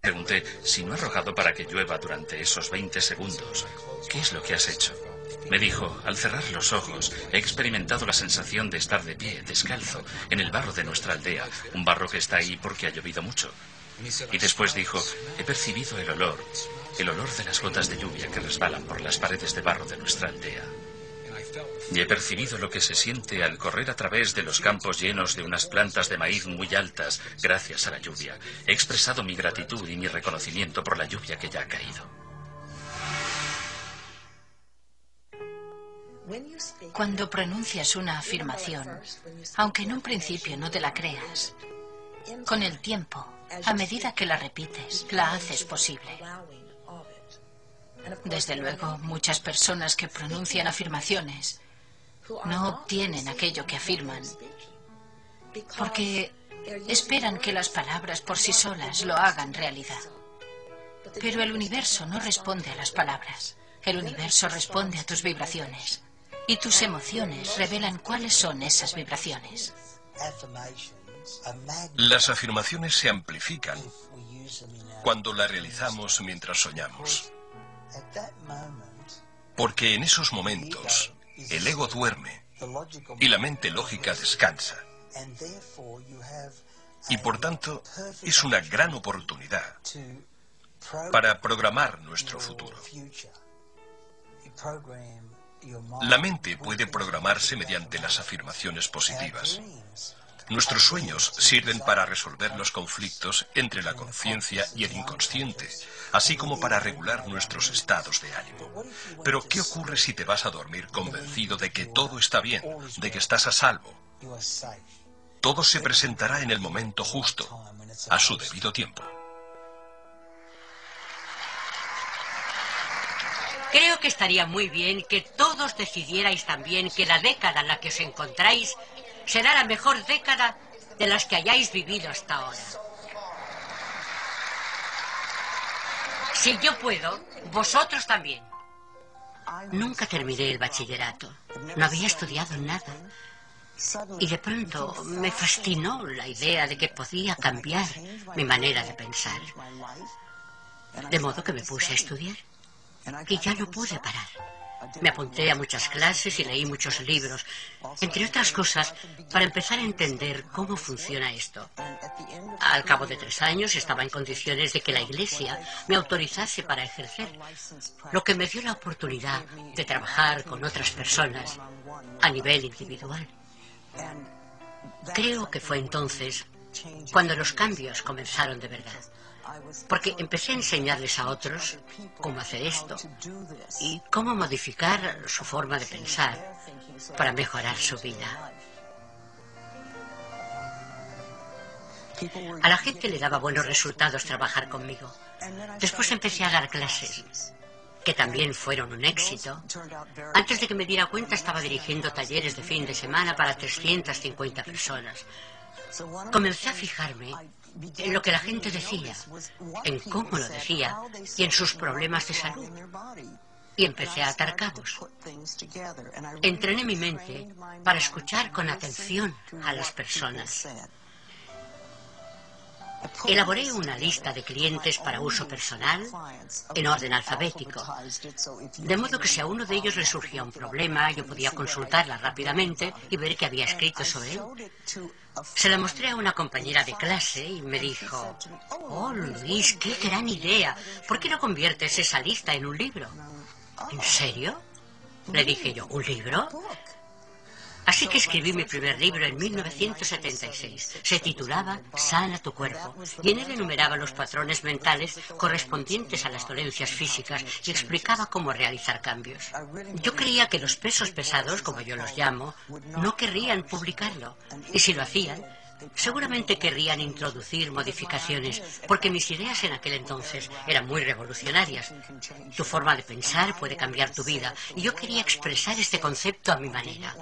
Pregunté, si no has rogado para que llueva durante esos 20 segundos, ¿qué es lo que has hecho? Me dijo, al cerrar los ojos, he experimentado la sensación de estar de pie, descalzo, en el barro de nuestra aldea, un barro que está ahí porque ha llovido mucho. Y después dijo, he percibido el olor de las gotas de lluvia que resbalan por las paredes de barro de nuestra aldea. Y he percibido lo que se siente al correr a través de los campos llenos de unas plantas de maíz muy altas gracias a la lluvia. He expresado mi gratitud y mi reconocimiento por la lluvia que ya ha caído. Cuando pronuncias una afirmación, aunque en un principio no te la creas, con el tiempo, a medida que la repites, la haces posible. Desde luego, muchas personas que pronuncian afirmaciones no obtienen aquello que afirman, porque esperan que las palabras por sí solas lo hagan realidad. Pero el universo no responde a las palabras. El universo responde a tus vibraciones. Y tus emociones revelan cuáles son esas vibraciones. Las afirmaciones se amplifican cuando las realizamos mientras soñamos. Porque en esos momentos el ego duerme y la mente lógica descansa. Y por tanto es una gran oportunidad para programar nuestro futuro. La mente puede programarse mediante las afirmaciones positivas. Nuestros sueños sirven para resolver los conflictos entre la conciencia y el inconsciente, así como para regular nuestros estados de ánimo. Pero, ¿qué ocurre si te vas a dormir convencido de que todo está bien, de que estás a salvo? Todo se presentará en el momento justo, a su debido tiempo. Creo que estaría muy bien que todos decidierais también que la década en la que os encontráis será la mejor década de las que hayáis vivido hasta ahora. Si yo puedo, vosotros también. Nunca terminé el bachillerato. No había estudiado nada. Y de pronto me fascinó la idea de que podía cambiar mi manera de pensar. De modo que me puse a estudiar. Y ya no pude parar. Me apunté a muchas clases y leí muchos libros, entre otras cosas, para empezar a entender cómo funciona esto. Al cabo de 3 años estaba en condiciones de que la Iglesia me autorizase para ejercer, lo que me dio la oportunidad de trabajar con otras personas a nivel individual. Creo que fue entonces cuando los cambios comenzaron de verdad. Porque empecé a enseñarles a otros cómo hacer esto y cómo modificar su forma de pensar para mejorar su vida. A la gente le daba buenos resultados trabajar conmigo. Después empecé a dar clases, que también fueron un éxito. Antes de que me diera cuenta estaba dirigiendo talleres de fin de semana para 350 personas. Comencé a fijarme en lo que la gente decía, en cómo lo decía y en sus problemas de salud. Y empecé a atar cabos. Entrené mi mente para escuchar con atención a las personas. Elaboré una lista de clientes para uso personal en orden alfabético, de modo que si a uno de ellos le surgía un problema, yo podía consultarla rápidamente y ver qué había escrito sobre él. Se la mostré a una compañera de clase y me dijo: «Oh, Luis, qué gran idea. ¿Por qué no conviertes esa lista en un libro?» «¿En serio?», le dije yo. «¿Un libro?». Así que escribí mi primer libro en 1976. Se titulaba Sana tu cuerpo y en él enumeraba los patrones mentales correspondientes a las dolencias físicas y explicaba cómo realizar cambios. Yo creía que los pesos pesados, como yo los llamo, no querrían publicarlo. Y si lo hacían, seguramente querrían introducir modificaciones, porque mis ideas en aquel entonces eran muy revolucionarias. Tu forma de pensar puede cambiar tu vida, y yo quería expresar este concepto a mi manera.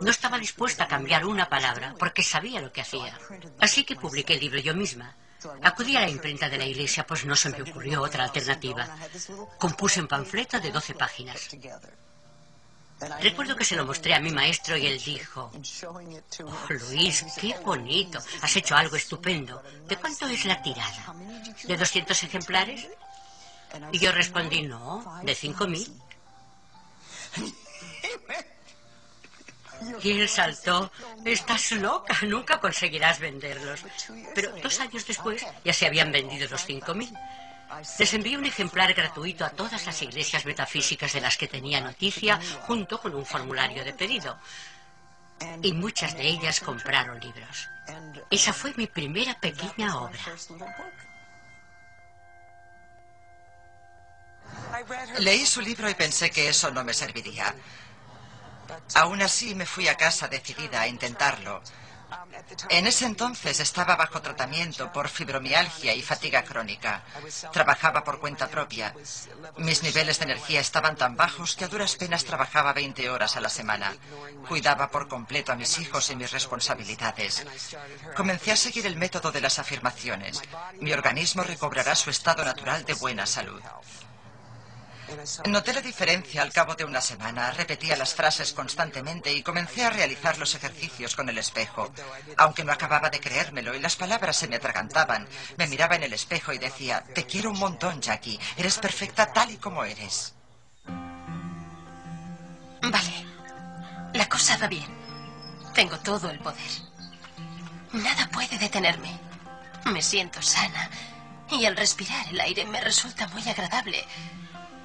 No estaba dispuesta a cambiar una palabra, porque sabía lo que hacía. Así que publiqué el libro yo misma. Acudí a la imprenta de la iglesia, pues no se me ocurrió otra alternativa. Compuse un panfleto de 12 páginas. Recuerdo que se lo mostré a mi maestro y él dijo: "Oh, Luis, qué bonito. Has hecho algo estupendo. ¿De cuánto es la tirada? ¿De 200 ejemplares?" Y yo respondí: "No, de 5000". Y él saltó: "Estás loca, nunca conseguirás venderlos". Pero 2 años después ya se habían vendido los 5000. Les envié un ejemplar gratuito a todas las iglesias metafísicas de las que tenía noticia, junto con un formulario de pedido. Y muchas de ellas compraron libros. Esa fue mi primera pequeña obra. Leí su libro y pensé que eso no me serviría. Aún así me fui a casa decidida a intentarlo. En ese entonces estaba bajo tratamiento por fibromialgia y fatiga crónica. Trabajaba por cuenta propia. Mis niveles de energía estaban tan bajos que a duras penas trabajaba 20 horas a la semana. Cuidaba por completo a mis hijos y mis responsabilidades. Comencé a seguir el método de las afirmaciones. Mi organismo recobrará su estado natural de buena salud. Noté la diferencia al cabo de una semana. Repetía las frases constantemente y comencé a realizar los ejercicios con el espejo. Aunque no acababa de creérmelo y las palabras se me atragantaban, me miraba en el espejo y decía: "Te quiero un montón, Jackie. Eres perfecta tal y como eres". Vale. La cosa va bien. Tengo todo el poder. Nada puede detenerme. Me siento sana y al respirar el aire me resulta muy agradable.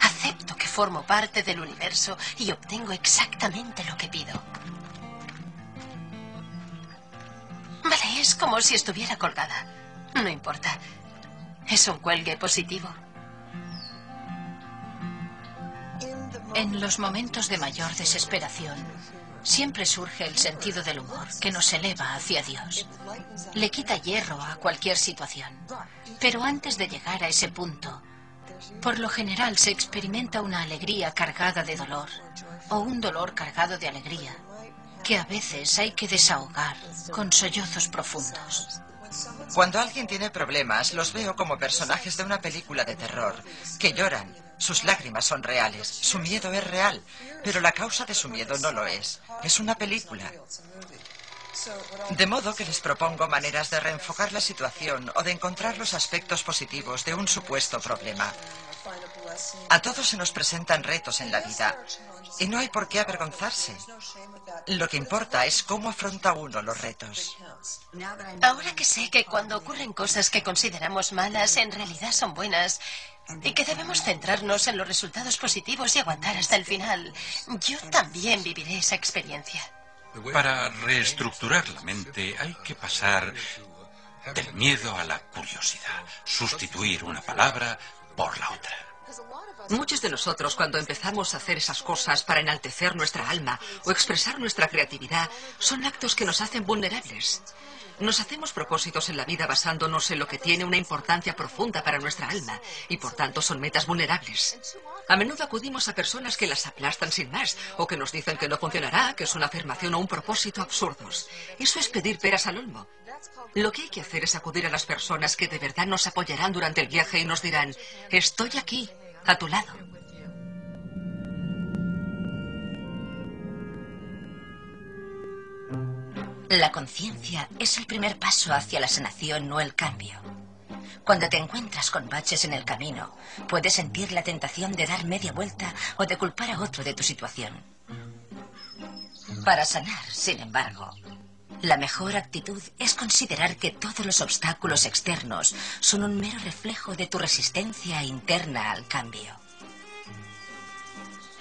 Acepto que formo parte del universo y obtengo exactamente lo que pido. Vale, es como si estuviera colgada. No importa. Es un cuelgue positivo. En los momentos de mayor desesperación, siempre surge el sentido del humor que nos eleva hacia Dios. Le quita hierro a cualquier situación. Pero antes de llegar a ese punto, por lo general se experimenta una alegría cargada de dolor o un dolor cargado de alegría que a veces hay que desahogar con sollozos profundos. Cuando alguien tiene problemas, los veo como personajes de una película de terror, que lloran. Sus lágrimas son reales, su miedo es real, pero la causa de su miedo no lo es. Es una película. De modo que les propongo maneras de reenfocar la situación o de encontrar los aspectos positivos de un supuesto problema. A todos se nos presentan retos en la vida y no hay por qué avergonzarse. Lo que importa es cómo afronta uno los retos. Ahora que sé que cuando ocurren cosas que consideramos malas, en realidad son buenas, y que debemos centrarnos en los resultados positivos y aguantar hasta el final, yo también viviré esa experiencia. Para reestructurar la mente hay que pasar del miedo a la curiosidad, sustituir una palabra por la otra. Muchos de nosotros, cuando empezamos a hacer esas cosas para enaltecer nuestra alma o expresar nuestra creatividad, son actos que nos hacen vulnerables. Nos hacemos propósitos en la vida basándonos en lo que tiene una importancia profunda para nuestra alma y por tanto son metas vulnerables. A menudo acudimos a personas que las aplastan sin más o que nos dicen que no funcionará, que es una afirmación o un propósito absurdos. Eso es pedir peras al olmo. Lo que hay que hacer es acudir a las personas que de verdad nos apoyarán durante el viaje y nos dirán: "Estoy aquí, a tu lado". La conciencia es el primer paso hacia la sanación o el cambio. Cuando te encuentras con baches en el camino, puedes sentir la tentación de dar media vuelta o de culpar a otro de tu situación. Para sanar, sin embargo, la mejor actitud es considerar que todos los obstáculos externos son un mero reflejo de tu resistencia interna al cambio.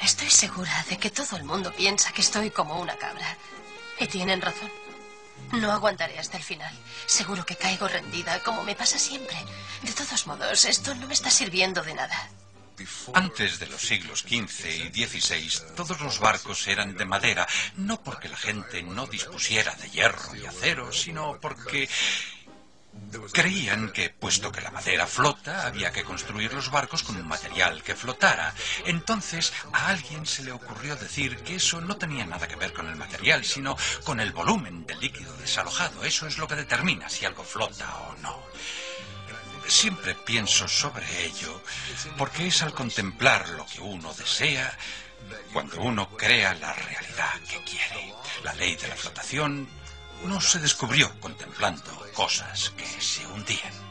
Estoy segura de que todo el mundo piensa que estoy como una cabra. Y tienen razón. No aguantaré hasta el final. Seguro que caigo rendida, como me pasa siempre. De todos modos, esto no me está sirviendo de nada. Antes de los siglos XV y XVI, todos los barcos eran de madera, no porque la gente no dispusiera de hierro y acero, sino porque creían que, puesto que la madera flota, había que construir los barcos con un material que flotara. Entonces, a alguien se le ocurrió decir que eso no tenía nada que ver con el material, sino con el volumen del líquido desalojado. Eso es lo que determina si algo flota o no. Siempre pienso sobre ello, porque es al contemplar lo que uno desea cuando uno crea la realidad que quiere. La ley de la flotación no se descubrió contemplando cosas que se hundían.